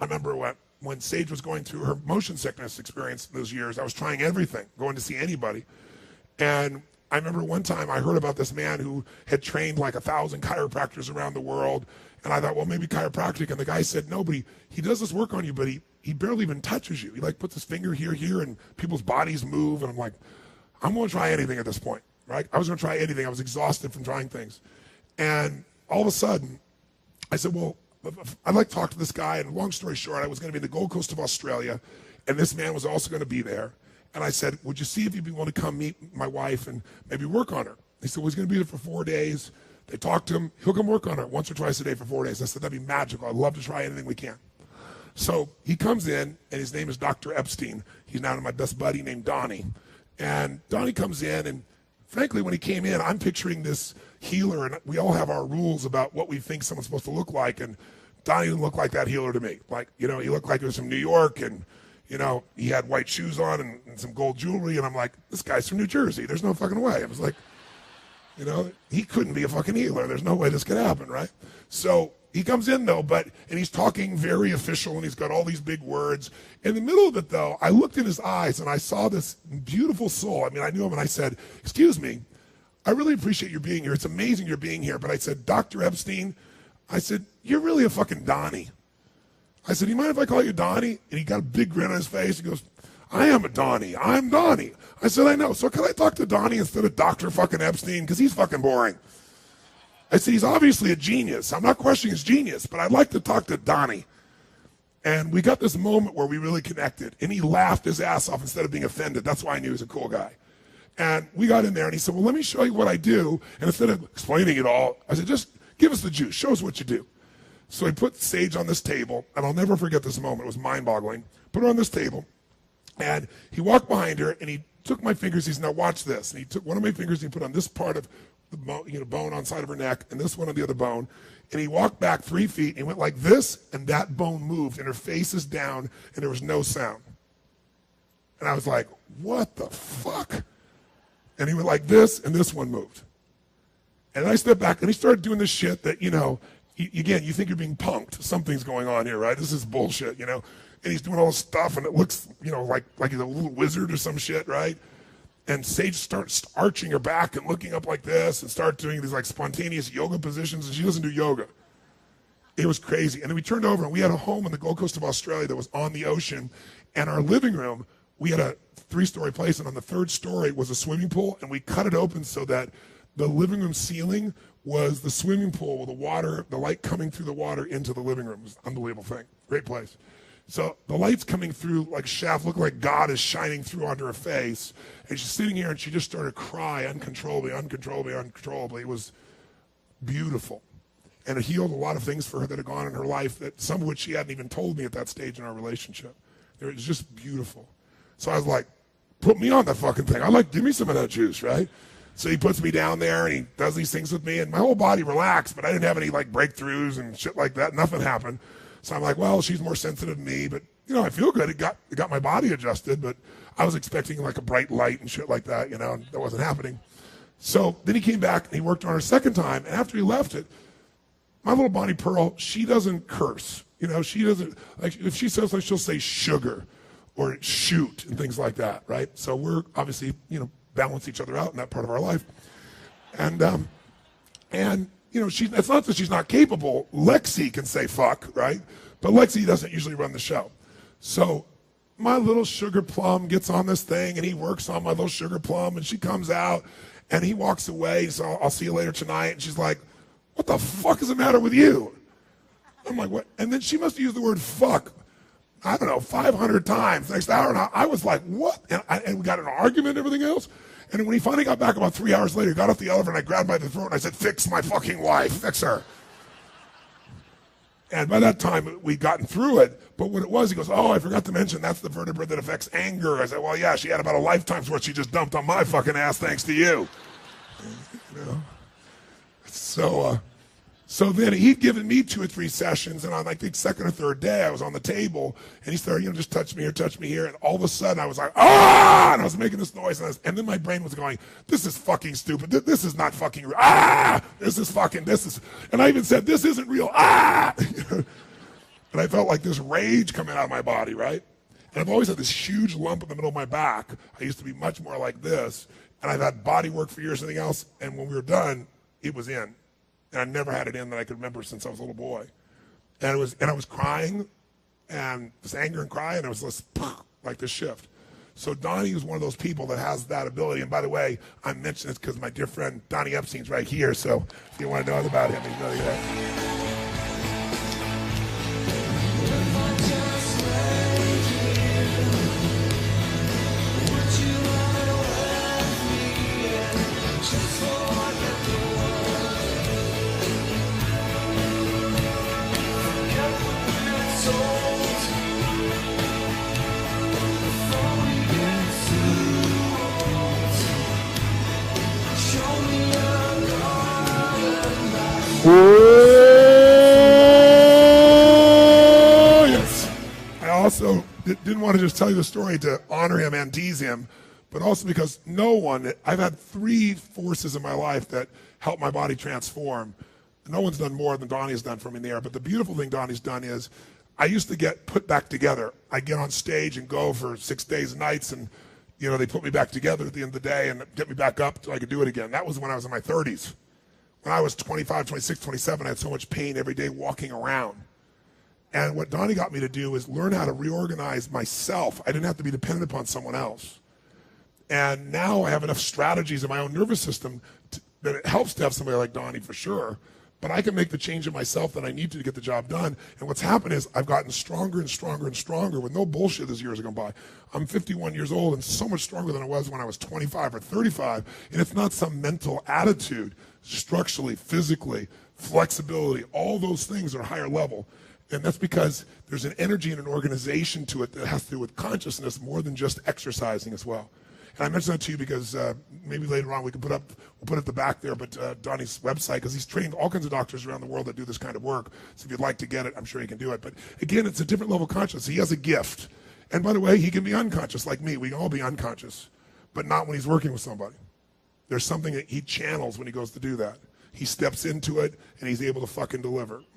I remember when Sage was going through her motion sickness experience those years, I was trying everything, going to see anybody. And I remember one time I heard about this man who had trained like 1,000 chiropractors around the world. And I thought, well, maybe chiropractic. And the guy said, no, but he does this work on you, but he barely even touches you. He like puts his finger here, and people's bodies move. And I'm like, I'm going to try anything at this point, right? I was going to try anything. I was exhausted from trying things. And all of a sudden, I said, well, I'd like to talk to this guy. And long story short, I was going to be in the Gold Coast of Australia, and this man was also going to be there. And I said, would you see if you'd be willing to come meet my wife and maybe work on her? He said, well, he's going to be there for 4 days. They talked to him. He'll come work on her once or twice a day for 4 days. I said, that'd be magical. I'd love to try anything we can. So he comes in, and his name is Dr. Epstein. He's now my best buddy named Donnie. And Donnie comes in, and frankly, when he came in, I'm picturing this healer, and we all have our rules about what we think someone's supposed to look like. And Donnie didn't look like that healer to me. Like, he looked like he was from New York, and, he had white shoes on and some gold jewelry. And I'm like, this guy's from New Jersey. There's no fucking way. I was like, he couldn't be a fucking healer. There's no way this could happen, right? So he comes in, though, and he's talking very official, and he's got all these big words. In the middle of it, though, I looked in his eyes, and I saw this beautiful soul. I mean, I knew him, and I said, excuse me, I really appreciate you being here. It's amazing you're being here. But I said, Dr. Epstein, I said, you're really a fucking Donnie. I said, do you mind if I call you Donnie? And he got a big grin on his face. He goes, I am a Donnie. I'm Donnie. I said, I know. So can I talk to Donnie instead of Dr. fucking Epstein? Because he's fucking boring. I said, he's obviously a genius. I'm not questioning his genius, but I'd like to talk to Donnie. And we got this moment where we really connected. And he laughed his ass off instead of being offended. That's why I knew he was a cool guy. And we got in there, and he said, well, let me show you what I do. And instead of explaining it all, I said, just give us the juice. Show us what you do. So he put Sage on this table, and I'll never forget this moment. It was mind-boggling. Put her on this table, and he walked behind her, and he took my fingers. He said, now watch this. And he took one of my fingers, and he put on this part of the bone on the side of her neck, and this one on the other bone. And he walked back 3 feet, and he went like this, and that bone moved, and her face is down, and there was no sound. And I was like, what the fuck? And he went like this, and this one moved. And I stepped back, and he started doing this shit that, again, you think you're being punked. Something's going on here, right? This is bullshit, And he's doing all this stuff, and it looks, like he's a little wizard or some shit, right? And Sage starts arching her back and looking up like this and start doing these like spontaneous yoga positions, and she doesn't do yoga. It was crazy. And then we turned over, and we had a home on the Gold Coast of Australia that was on the ocean, and our living room, we had a 3-story place, and on the 3rd story was a swimming pool, and we cut it open so that the living room ceiling was the swimming pool with the water, the light coming through the water into the living room. It was an unbelievable thing. Great place. So the light's coming through like a shaft, looked like God is shining through onto her face. And she's sitting here, and she just started to cry uncontrollably. It was beautiful. And it healed a lot of things for her that had gone in her life, that some of which she hadn't even told me at that stage in our relationship. It was just beautiful. So I was like, put me on that fucking thing. Give me some of that juice, right? So he puts me down there, and he does these things with me, and my whole body relaxed, but I didn't have any like breakthroughs and shit like that. Nothing happened. So I'm like, well, she's more sensitive than me, but I feel good. It got my body adjusted, but I was expecting like a bright light and shit like that, and that wasn't happening. So then he came back, and he worked on her a second time, and after he left it, my little Bonnie Pearl, she doesn't curse. She doesn't, like, if she says something, she'll say sugar or shoot and things like that, right? So we're obviously, balance each other out in that part of our life. And it's not that she's not capable. Lexi can say fuck, right? But Lexi doesn't usually run the show. So my little sugar plum gets on this thing, and he works on my little sugar plum, and she comes out, and he walks away. So I'll see you later tonight. And she's like, what the fuck is the matter with you? I'm like, what? And then she must have used the word fuck, I don't know, 500 times. Next hour, and I was like, what? And we got in an argument and everything else. And when he finally got back about 3 hours later, he got off the elevator, and I grabbed by the throat, and I said, fix my fucking wife, fix her. And by that time, we'd gotten through it. But what it was, he goes, oh, I forgot to mention, that's the vertebrae that affects anger. I said, well, yeah, she had about a lifetime's worth she just dumped on my fucking ass thanks to you. So then he'd given me 2 or 3 sessions, and on, I think, second or third day, I was on the table, and he started, just touch me here, and all of a sudden, I was like, ah! And I was making this noise, and then my brain was going, this is fucking stupid. This is not fucking real. Ah! And I even said, this isn't real. Ah! And And I felt like this rage coming out of my body, right? And I've always had this huge lump in the middle of my back. I used to be much more like this. And I've had body work for years and everything else. And when we were done, it was in. And I never had it in that I could remember since I was a little boy. And I was crying and this anger and crying, and it was this, like this shift. So Donnie is one of those people that has that ability. And by the way, I'm mentioning this because my dear friend Donnie Epstein's right here. So if you want to know about him, he's really there. Oh, yes. I also didn't want to just tell you the story to honor him and tease him, but also because I've had 3 forces in my life that help my body transform. No one's done more than Donnie's done for me in the air, but the beautiful thing Donnie's done is I used to get put back together. I get on stage and go for 6 days and nights, and they put me back together at the end of the day and get me back up so I could do it again. That was when I was in my 30s. When I was 25, 26, 27, I had so much pain every day walking around. And what Donnie got me to do is learn how to reorganize myself. I didn't have to be dependent upon someone else. And now I have enough strategies in my own nervous system that it helps to have somebody like Donnie for sure. But I can make the change in myself that I need to get the job done. And what's happened is I've gotten stronger and stronger and stronger with no bullshit as years have gone by. I'm 51 years old and so much stronger than I was when I was 25 or 35. And it's not some mental attitude. Structurally, physically, flexibility, all those things are higher level. And that's because there's an energy and an organization to it that has to do with consciousness more than just exercising as well. And I mention that to you because maybe later on we'll put it at the back there, but Donnie's website, because he's trained all kinds of doctors around the world that do this kind of work. So if you'd like to get it, I'm sure he can do it. But again, it's a different level of consciousness. He has a gift. And by the way, he can be unconscious like me. We can all be unconscious, but not when he's working with somebody. There's something that he channels when he goes to do that. He steps into it, and he's able to fucking deliver.